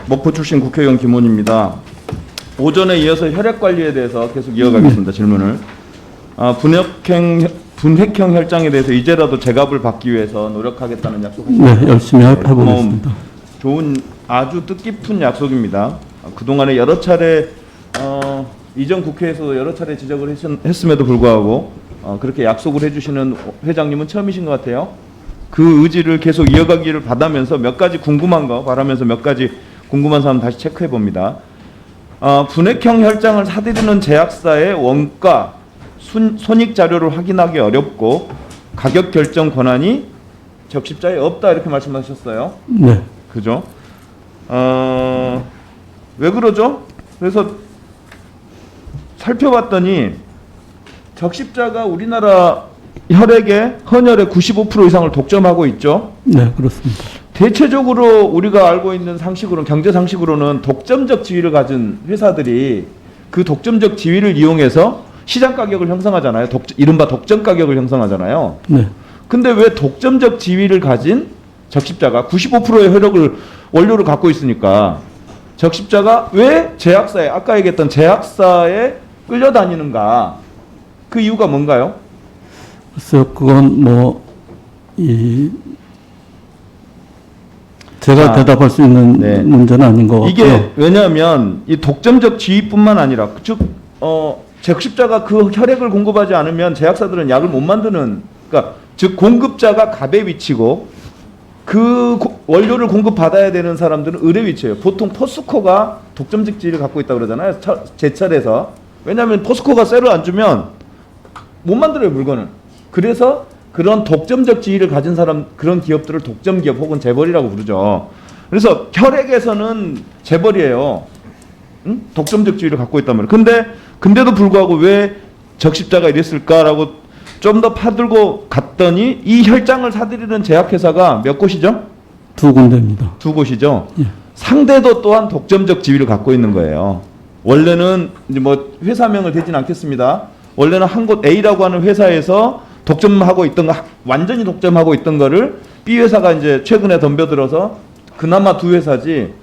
목포 출신 국회의원 김원입니다. 오전에 이어서 혈액 관리에 대해서 계속 이어가겠습니다. 질문을. 분획형 혈장에 대해서 이제라도 제값을 받기 위해서 노력하겠다는 약속을. 네, 열심히 해보겠습니다. 좋은 아주 뜻깊은 약속입니다. 그동안에 여러 차례 이전 국회에서도 여러 차례 지적을 했음에도 불구하고 그렇게 약속을 해주시는 회장님은 처음이신 것 같아요. 그 의지를 계속 이어가기를 바라면서 몇 가지 궁금한 거 바라면서 몇 가지 궁금한 사람 다시 체크해 봅니다. 분획형 혈장을 사들이는 제약사의 원가, 손익 자료를 확인하기 어렵고 가격 결정 권한이 적십자에 없다 이렇게 말씀하셨어요. 네. 그죠? 왜 그러죠? 그래서 살펴봤더니 적십자가 우리나라 혈액의 헌혈의 95% 이상을 독점하고 있죠. 네, 그렇습니다. 대체적으로 우리가 알고 있는 상식으로는 경제 상식으로는 독점적 지위를 가진 회사들이 그 독점적 지위를 이용해서 시장 가격을 형성하잖아요. 이른바 독점 가격을 형성하잖아요. 네. 근데 왜 독점적 지위를 가진 적십자가 95%의 혈액을 원료를 갖고 있으니까 적십자가 왜 제약사에 아까 얘기했던 제약사에 끌려다니는가? 그 이유가 뭔가요? 그래서 그건 제가 대답할 수 있는 네. 문제는 아닌 것 같고요. 이게 왜냐하면 이 독점적 지위뿐만 아니라 즉 적십자가 그 혈액을 공급하지 않으면 제약사들은 약을 못 만드는, 그러니까 즉 공급자가 갑의 위치고 그 원료를 공급받아야 되는 사람들은 을의 위치예요. 보통 포스코가 독점적 지위를 갖고 있다고 그러잖아요. 제철에서. 왜냐하면 포스코가 셀을 안 주면 못 만들어요, 물건을. 그래서 그런 독점적 지위를 가진 사람, 그런 기업들을 독점 기업 혹은 재벌이라고 부르죠. 그래서 혈액에서는 재벌이에요. 응? 독점적 지위를 갖고 있단 말이에요. 근데도 불구하고 왜 적십자가 이랬을까라고 좀 더 파들고 갔더니 이 혈장을 사들이는 제약회사가 몇 곳이죠? 두 군데입니다. 두 곳이죠. 예. 상대도 또한 독점적 지위를 갖고 있는 거예요. 원래는 이제 회사명을 대진 않겠습니다. 원래는 한 곳 A라고 하는 회사에서 독점하고 있던 거, 완전히 독점하고 있던 거를 B 회사가 이제 최근에 덤벼들어서 그나마 두 회사지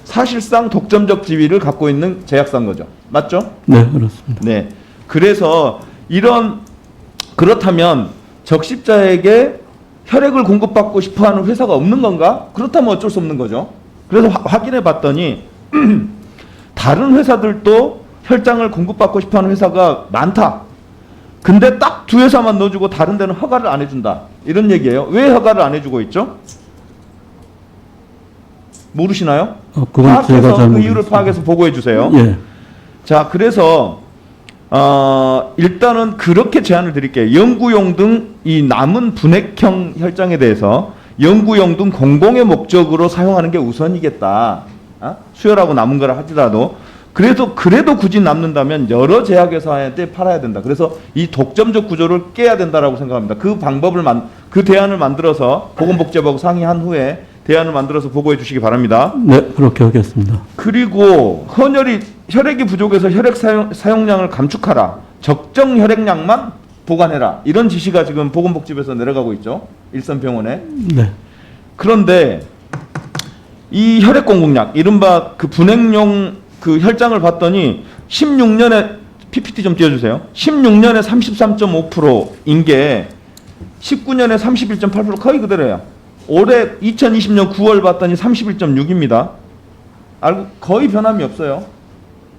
사실상 독점적 지위를 갖고 있는 제약사인 거죠. 맞죠? 네, 그렇습니다. 네. 그래서 그렇다면 적십자에게 혈액을 공급받고 싶어하는 회사가 없는 건가? 그렇다면 어쩔 수 없는 거죠. 그래서 확인해 봤더니 다른 회사들도 혈장을 공급받고 싶어하는 회사가 많다. 근데 딱 두 회사만 넣어주고 다른 데는 허가를 안 해준다. 이런 얘기예요. 왜 허가를 안 해주고 있죠? 모르시나요? 그건 제가 잘 그 이유를 모르겠습니다. 파악해서 보고해 주세요. 예. 자, 그래서 일단은 그렇게 제안을 드릴게요. 연구용 등 이 남은 분획형 혈장에 대해서 연구용 등 공공의 목적으로 사용하는 게 우선이겠다. 수혈하고 남은 거라 하더라도 그래도 굳이 남는다면 여러 제약회사한테 팔아야 된다. 그래서 이 독점적 구조를 깨야 된다라고 생각합니다. 그 대안을 만들어서 보건복지부하고 상의한 후에 대안을 만들어서 보고해 주시기 바랍니다. 네, 그렇게 하겠습니다. 그리고 혈액이 부족해서 혈액 사용량을 감축하라. 적정 혈액량만 보관해라. 이런 지시가 지금 보건복지부에서 내려가고 있죠. 일선병원에. 네. 그런데 이 혈액 공급량, 이른바 그 분행용 그 혈장을 봤더니 16년에 PPT 좀 띄워주세요. 16년에 33.5%인 게 19년에 31.8% 거의 그대로예요. 올해 2020년 9월 봤더니 31.6입니다. 거의 변함이 없어요.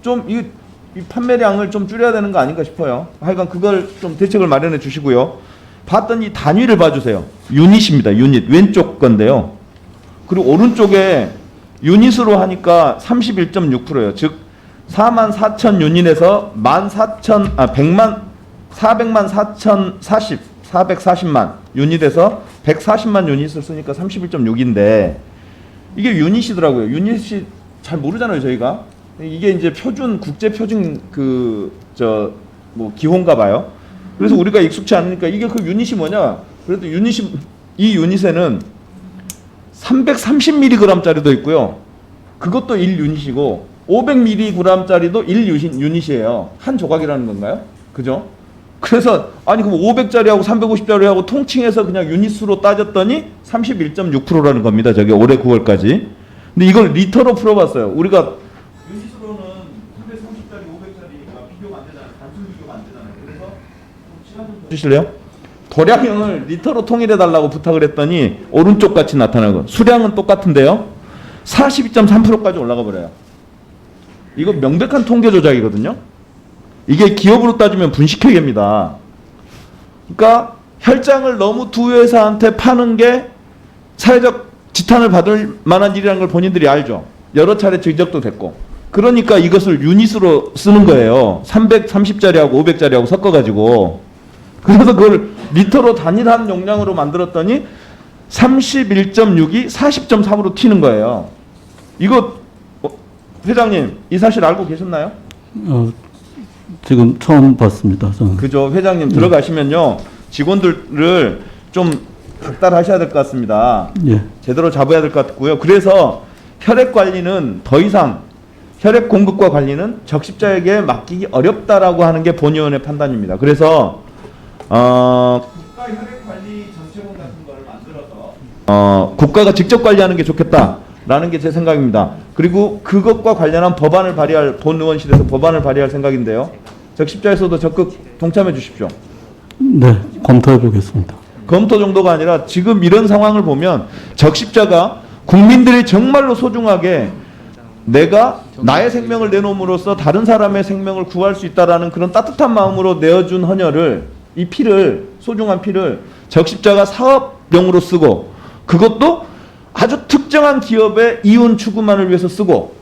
좀 이 판매량을 좀 줄여야 되는 거 아닌가 싶어요. 하여간 그걸 좀 대책을 마련해 주시고요. 봤더니 단위를 봐주세요. 유닛입니다. 유닛 왼쪽 건데요. 그리고 오른쪽에 유닛으로 하니까 31.6%예요. 즉 44,000 유닛에서 440만 유닛에서 140만 유닛을 쓰니까 31.6인데 이게 유닛이더라고요. 유닛이 잘 모르잖아요, 저희가. 이게 이제 국제 표준 기호인가 봐요. 그래서 우리가 익숙치 않으니까 이게 그 유닛이 뭐냐? 그래도 이 유닛에는 330mg짜리도 있고요. 그것도 1유닛이고 500mg짜리도 1유닛이에요. 한 조각이라는 건가요? 그죠? 그래서 아니 그럼 500짜리하고 350짜리하고 통칭해서 그냥 유닛수로 따졌더니 31.6%라는 겁니다. 저게 올해 9월까지. 근데 이걸 리터로 풀어봤어요. 우리가 유닛으로는 330짜리, 500짜리가 비교가 안 되잖아요. 단순 비교가 안 되잖아요. 그래서 좀 시간 좀 주실래요? 도량형을 리터로 통일해 달라고 부탁을 했더니 오른쪽 같이 나타나고 수량은 똑같은데요. 42.3%까지 올라가 버려요. 이거 명백한 통계 조작이거든요. 이게 기업으로 따지면 분식회계입니다. 그러니까 혈장을 너무 두 회사한테 파는 게 사회적 지탄을 받을 만한 일이라는 걸 본인들이 알죠. 여러 차례 지적도 됐고. 그러니까 이것을 유닛으로 쓰는 거예요. 330짜리하고 500짜리하고 섞어가지고. 그래서 그걸 리터로 단일한 용량으로 만들었더니 31.6이 40.3으로 튀는 거예요. 이거 회장님 이 사실 알고 계셨나요? 지금 처음 봤습니다. 저는. 그죠. 회장님 들어가시면요. 직원들을 좀 박달하셔야 될 것 같습니다. 예. 제대로 잡아야 될 것 같고요. 그래서 혈액 관리는 더 이상 혈액 공급과 관리는 적십자에게 맡기기 어렵다라고 하는 게 본의원의 판단입니다. 그래서 국가 혈액 관리 정책원 같은 걸 만들어서 국가가 직접 관리하는 게 좋겠다라는 게 제 생각입니다. 그리고 그것과 관련한 법안을 발의할 본 의원실에서 법안을 발의할 생각인데요. 적십자에서도 적극 동참해 주십시오. 네, 검토해 보겠습니다. 검토 정도가 아니라 지금 이런 상황을 보면 적십자가 국민들이 정말로 소중하게 내가 나의 생명을 내놓음으로써 다른 사람의 생명을 구할 수 있다라는 그런 따뜻한 마음으로 내어준 헌혈을 이 피를 소중한 피를 적십자가 사업용으로 쓰고 그것도 아주 특정한 기업의 이윤 추구만을 위해서 쓰고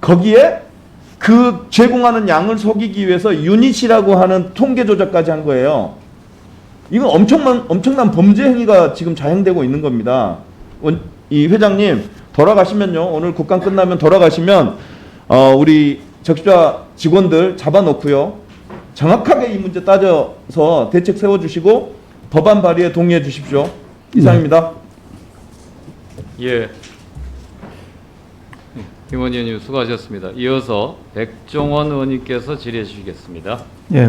거기에 그 제공하는 양을 속이기 위해서 유닛이라고 하는 통계 조작까지 한 거예요. 이건 엄청난 범죄 행위가 지금 자행되고 있는 겁니다. 이 회장님 돌아가시면요. 오늘 국감 끝나면 돌아가시면 우리 적십자 직원들 잡아놓고요. 정확하게 이 문제 따져서 대책 세워주시고 법안 발의에 동의해 주십시오. 이상입니다. 예. 김원희 의원님 수고하셨습니다. 이어서 백종원 의원님께서 질의해 주시겠습니다. 예,